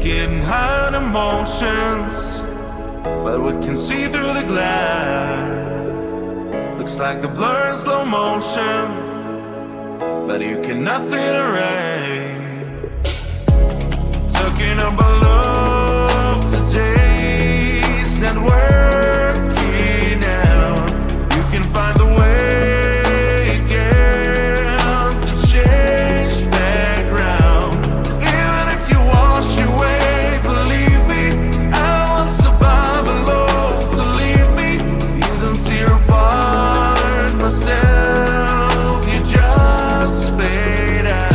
getting high on emotions, but we can see through the glass. Looks like a blur in slow motion, but you can nothing erase. Talking about love today's not working out. You can find the way again to change background. Even if you wash away, believe me, I won't survive alone. So leave me, you don't see your part myself. You just fade out.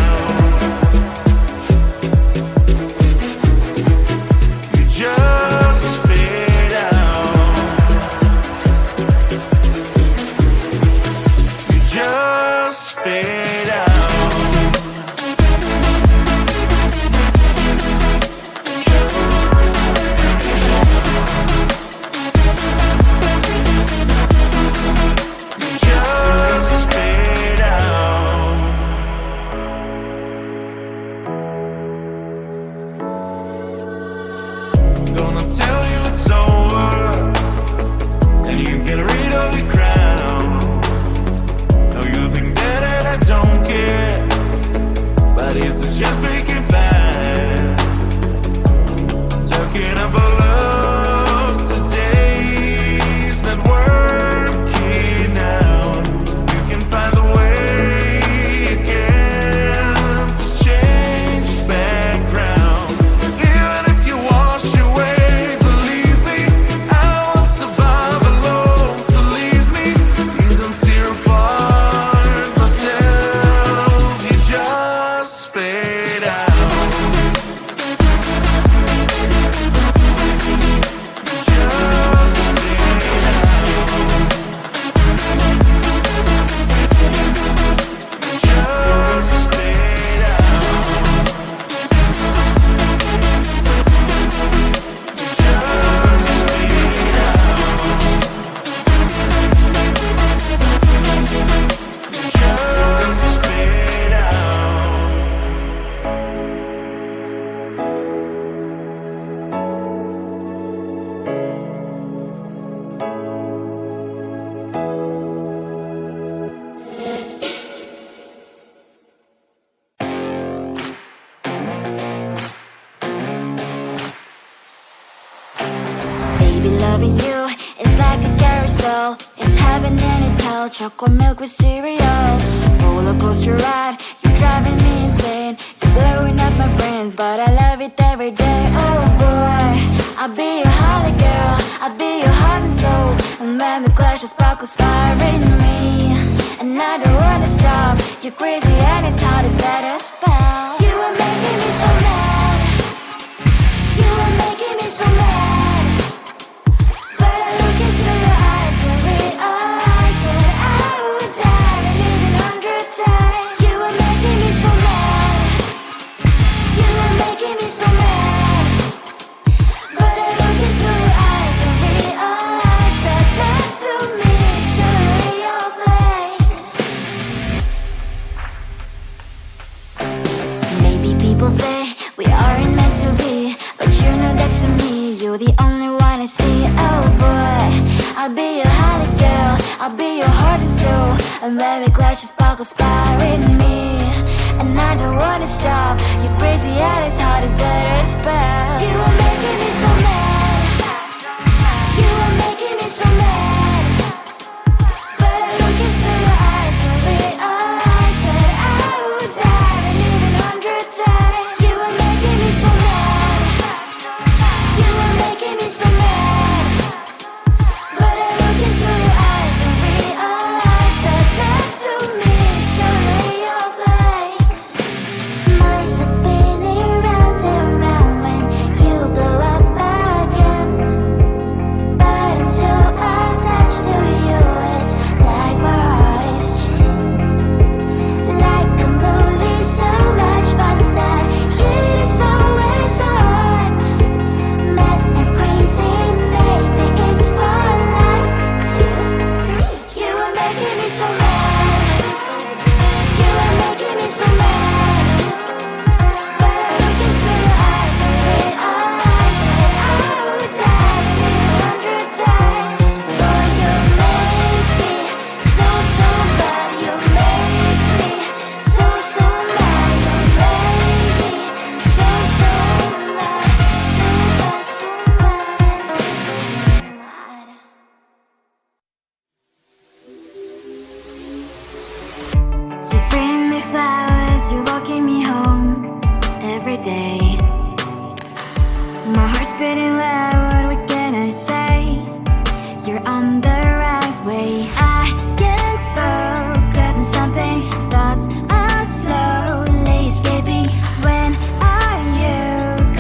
You just fade out. You just fade out. You just fade out. Gonna tell you it's over, and you get rid of your crown. Now you think that I don't care, but it's just making bad. Talking about love today's not working out. You can find a way again to change background. Even if you wash away, believe me, I won't survive alone. So leave me, you don't see your part myself. You just fade out. You just fade out. You just fade out. Baby, loving you is like a carousel. It's heaven and it's hell. Chocolate milk with cereal. Roller coaster ride, you're driving me insane. You're blowing up my brains, but I love it every day. Oh boy, I'll be your holly girl. I'll be your heart and soul. And when we clash, the sparkles fire in me. And I don't wanna stop. You're crazy and it's hard as let us spell. You are making me so mad. You are making me so mad. But I look into your eyes and realize that I would die and even 100 times. You are making me so mad. You are making me so mad. But I look into your eyes and realize that next to me is surely your place. Maybe people say we aren't meant to be, but you know that to me, you're the only one I see. Oh boy, I'll be your holly girl. I'll be your heart and soul. And when we clash, the sparkles fire in me. And I don't wanna stop. You're crazy and as hard as let her spell. You are making me so mad. You are making me so mad. But I look into your eyes and realize that I would die and even 100 times. You are making me so mad. You are making me so mad. But I look into your eyes and realize that next to me is surely your place. Mind was spinning round and round when you blow up day. My heart's beating loud, what can I say? You're on the right way. I can't focus on something, thoughts are slowly escaping. When are you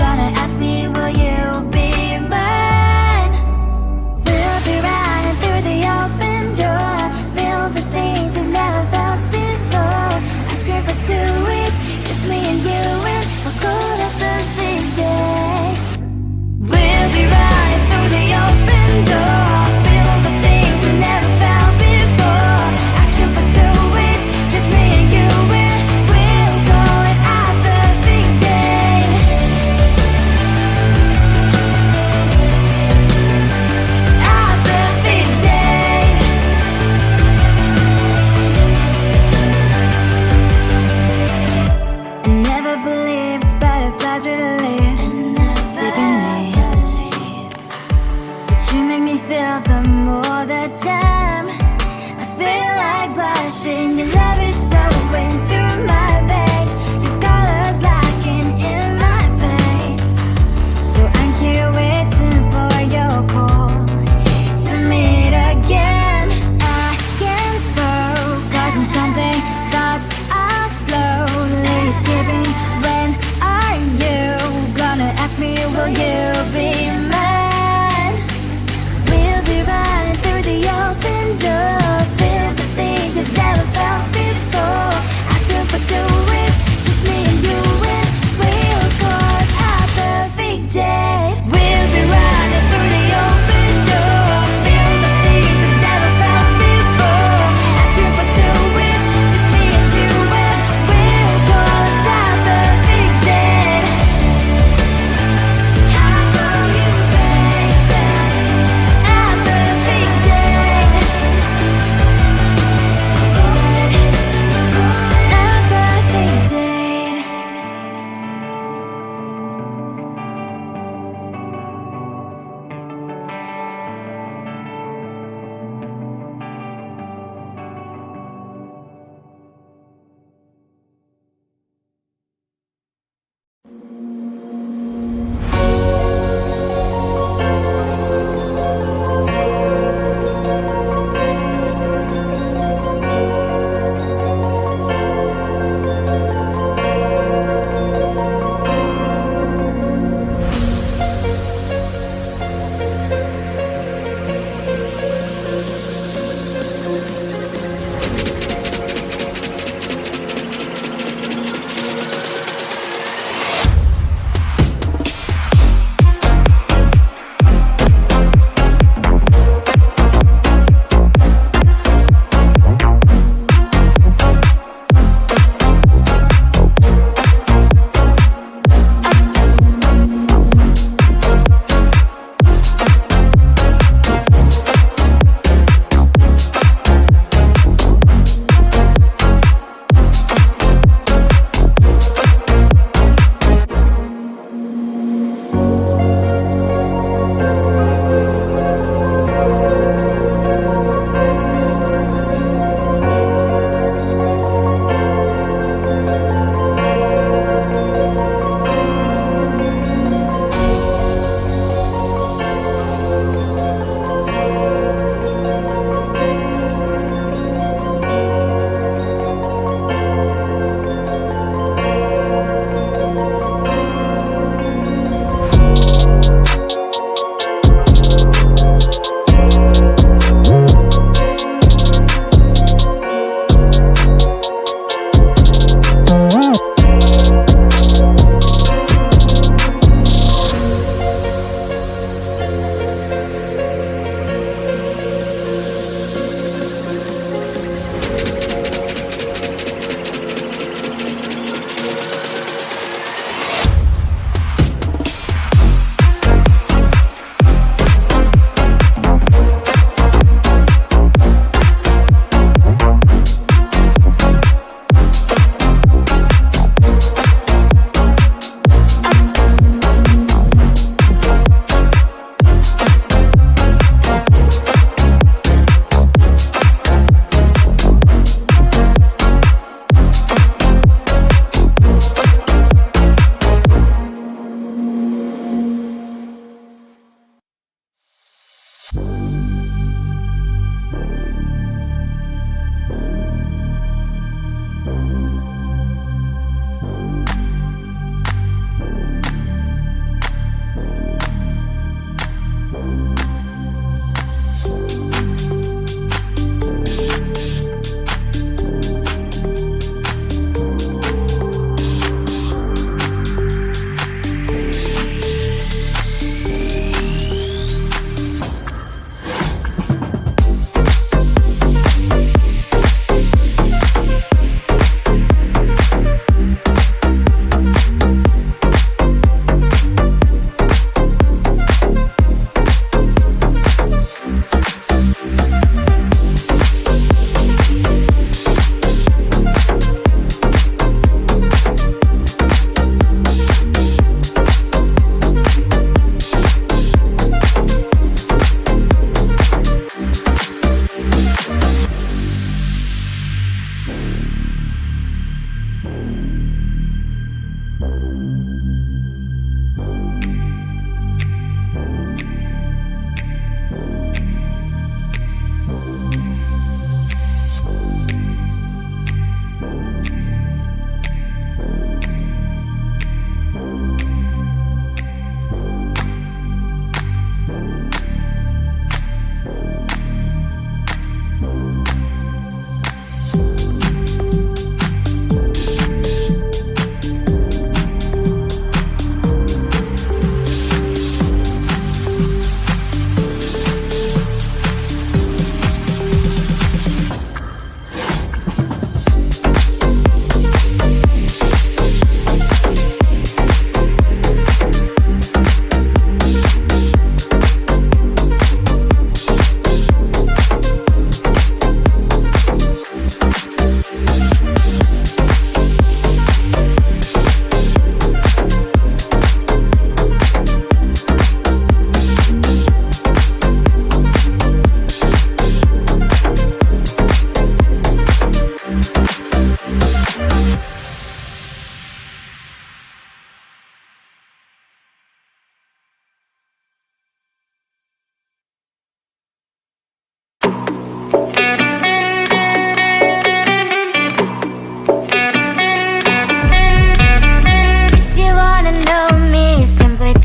gonna ask me, will you be mine? We'll be running through the open door, feel the things we've never felt before. I scream for 2 weeks, just me and you, and we'll go to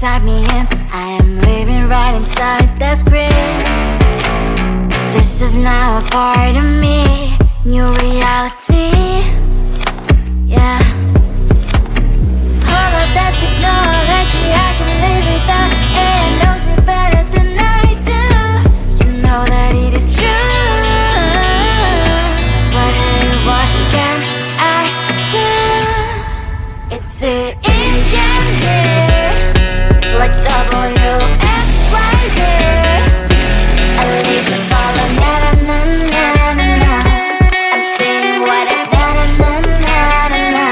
type me in. I am living right inside the script. This is now a part of me, new reality. Yeah. All of that technology, I can live without. It knows me better than I do. You know that it is true. But hey, what can I do? It's the engine like WXYZ. I leave the ball and na-na-na-na-na. I'm saying what I na-na-na-na-na.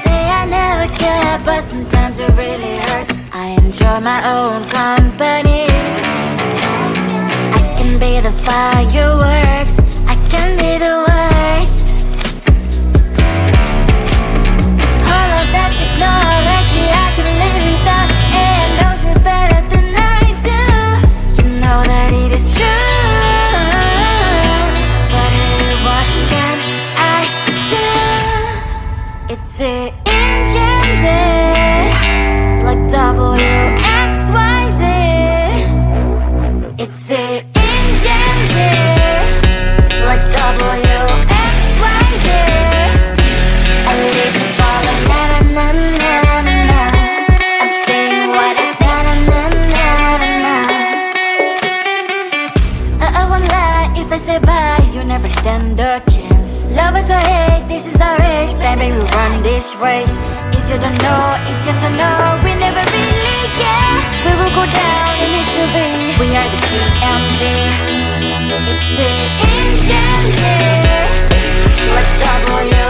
Say I never care, but sometimes it really hurts. I enjoy my own company. I can be the fireworks, I can be the worst. All of that technology, I can live without. It knows me better than I do. You know that it is true. But hey, what can I do? It's the engines, like WXYZ. It's the engines, like WXYZ. I live the ball and na-na-na-na-na. I'm saying what I na-na-na-na-na. I won't lie if I say bye, you never stand a chance. Love us or hate, this is our age. Baby, we run this race. If you don't know, it's yes or no. We never really get. We will go down in history. We are the TMZ. It's the engines, like W